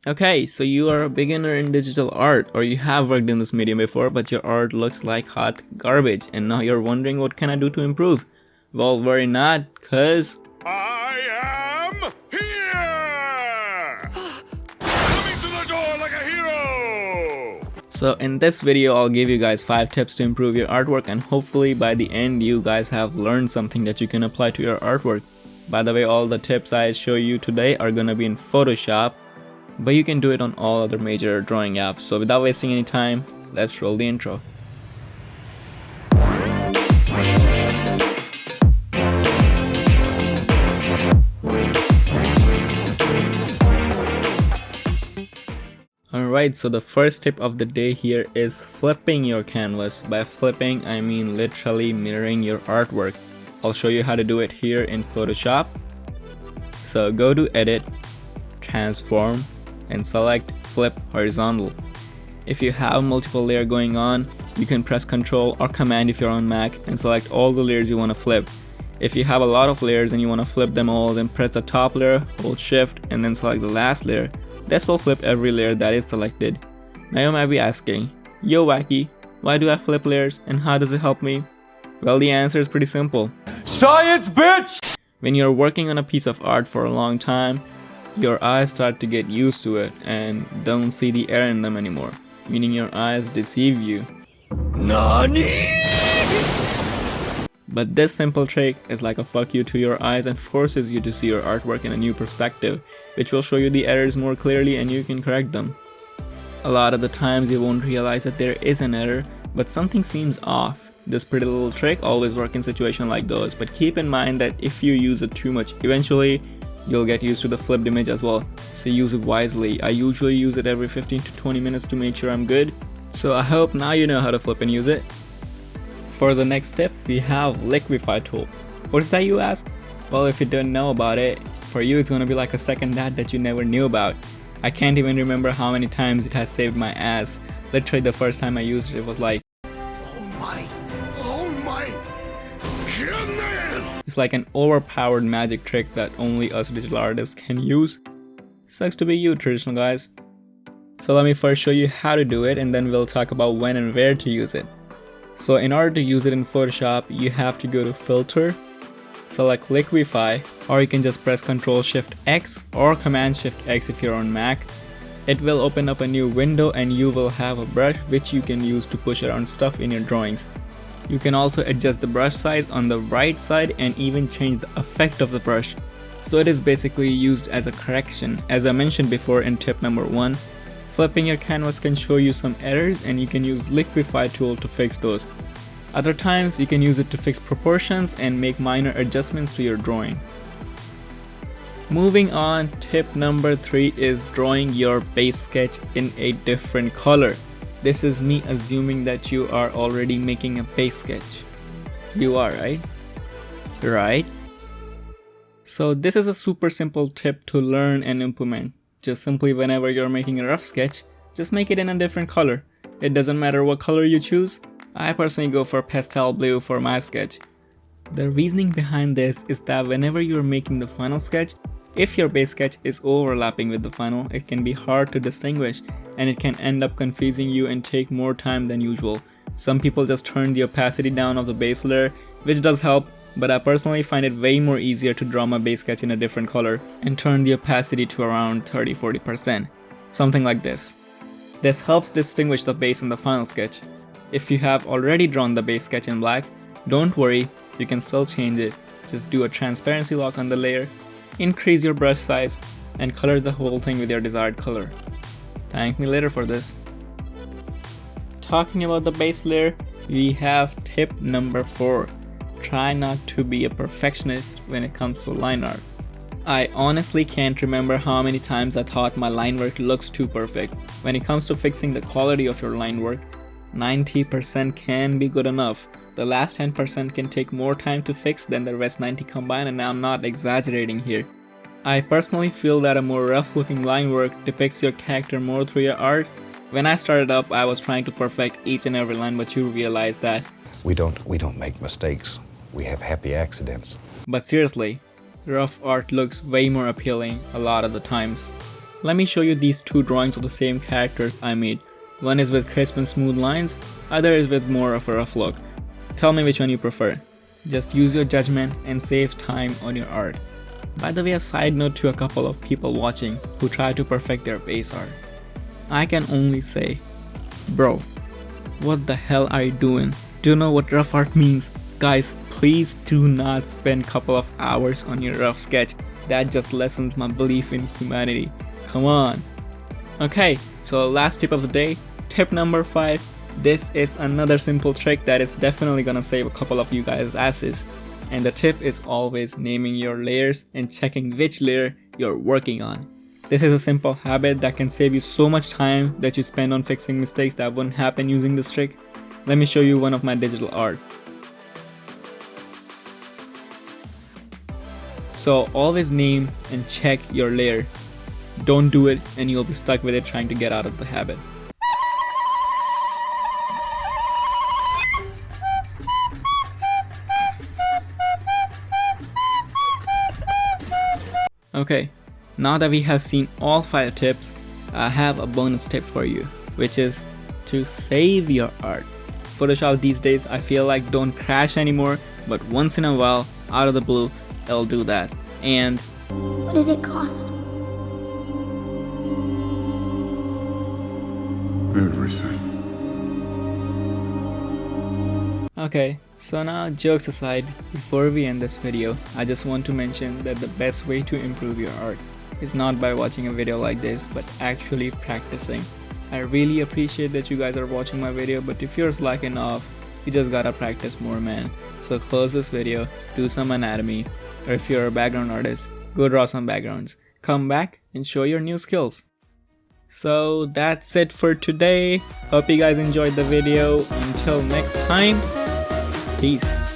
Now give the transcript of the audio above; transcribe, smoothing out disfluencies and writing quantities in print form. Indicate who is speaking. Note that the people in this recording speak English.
Speaker 1: Okay, so you are a beginner in digital art, or you have worked in this medium before but your art looks like hot garbage and now you're wondering what can I do to improve? Well, worry not, cause
Speaker 2: I am here! Coming to the door like a hero!
Speaker 1: So in this video I'll give you guys 5 tips to improve your artwork, and hopefully by the end you guys have learned something that you can apply to your artwork. By the way, all the tips I show you today are gonna be in Photoshop, but you can do it on all other major drawing apps. So without wasting any time, let's roll the intro. Alright, so the first tip of the day here is flipping your canvas. By flipping, I mean literally mirroring your artwork. I'll show you how to do it here in Photoshop. So go to Edit, Transform, and select Flip Horizontal. If you have multiple layers going on, you can press Ctrl or Command if you're on Mac and select all the layers you want to flip. If you have a lot of layers and you want to flip them all, then press the top layer, hold Shift, and then select the last layer. This will flip every layer that is selected. Now you might be asking, yo Wacky, why do I flip layers and how does it help me? Well, the answer is pretty simple.
Speaker 2: Science, bitch!
Speaker 1: When you're working on a piece of art for a long time, your eyes start to get used to it and don't see the error in them anymore, meaning your eyes deceive you.
Speaker 2: Nani?
Speaker 1: But this simple trick is like a fuck you to your eyes and forces you to see your artwork in a new perspective, which will show you the errors more clearly and you can correct them. A lot of the times you won't realize that there is an error, but something seems off. This pretty little trick always works in situations like those, but keep in mind that if you use it too much, eventually you'll get used to the flipped image as well, so use it wisely. I usually use it every 15 to 20 minutes to make sure I'm good, so I hope now you know how to flip and use it. For the next step, we have Liquify Tool. What is that, you ask? Well, if you don't know about it, for you it's gonna be like a second dad that you never knew about. I can't even remember how many times it has saved my ass. Literally the first time I used it, it was like,
Speaker 2: Oh my goodness!
Speaker 1: it's like an overpowered magic trick that only us digital artists can use. Sucks to be you, traditional guys. So let me first show you how to do it and then we'll talk about when and where to use it. So in order to use it in Photoshop, you have to go to Filter, select Liquify, or you can just press Ctrl-Shift-X or Command-Shift-X if you're on Mac. It will open up a new window and you will have a brush which you can use to push around stuff in your drawings. You can also adjust the brush size on the right side and even change the effect of the brush. So it is basically used as a correction. As I mentioned before in tip number 1, flipping your canvas can show you some errors and you can use Liquify tool to fix those. Other times you can use it to fix proportions and make minor adjustments to your drawing. Moving on, tip number 3 is drawing your base sketch in a different color. This is me assuming that you are already making a base sketch. You are, right? Right? So this is a super simple tip to learn and implement. Just simply whenever you're making a rough sketch, just make it in a different color. It doesn't matter what color you choose. I personally go for pastel blue for my sketch. The reasoning behind this is that whenever you're making the final sketch, if your base sketch is overlapping with the final, it can be hard to distinguish and it can end up confusing you and take more time than usual. Some people just turn the opacity down of the base layer, which does help, but I personally find it way more easier to draw my base sketch in a different color and turn the opacity to around 30-40%. Something like this. This helps distinguish the base and the final sketch. If you have already drawn the base sketch in black, don't worry, you can still change it. Just do a transparency lock on the layer, increase your brush size, and color the whole thing with your desired color. Thank me later for this. Talking about the base layer, we have tip number 4. Try not to be a perfectionist when it comes to line art. I honestly can't remember how many times I thought my line work looks too perfect. When it comes to fixing the quality of your line work, 90% can be good enough. The last 10% can take more time to fix than the rest 90 combined, and I'm not exaggerating here. I personally feel that a more rough looking line work depicts your character more through your art. When I started up, I was trying to perfect each and every line, but you realize that
Speaker 3: we don't make mistakes. We have happy accidents.
Speaker 1: But seriously, rough art looks way more appealing a lot of the times. Let me show you these two drawings of the same character I made. One is with crisp and smooth lines, other is with more of a rough look. Tell me which one you prefer. Just use your judgment and save time on your art. By the way, a side note to a couple of people watching who try to perfect their base art. I can only say, bro, what the hell are you doing? Do you know what rough art means? Guys, please do not spend couple of hours on your rough sketch. That just lessens my belief in humanity. Come on. Okay, so last tip of the day, tip number 5. This is another simple trick that is definitely gonna save a couple of you guys' asses. And the tip is always naming your layers and checking which layer you're working on. This is a simple habit that can save you so much time that you spend on fixing mistakes that wouldn't happen using this trick. Let me show you one of my digital art. So always name and check your layer. Don't do it and you'll be stuck with it trying to get out of the habit. Okay, now that we have seen all 5 tips, I have a bonus tip for you, which is to save your art. Photoshop these days I feel like don't crash anymore, but once in a while, out of the blue, it'll do that. And
Speaker 4: what did it cost?
Speaker 2: Everything.
Speaker 1: okay, so now jokes aside, before we end this video, I just want to mention that the best way to improve your art is not by watching a video like this, but actually practicing. I really appreciate that you guys are watching my video, but if you're slacking off, you just gotta practice more, man. So close this video, do some anatomy, or if you're a background artist, go draw some backgrounds. Come back and show your new skills. So that's it for today. Hope you guys enjoyed the video. Until next time, peace.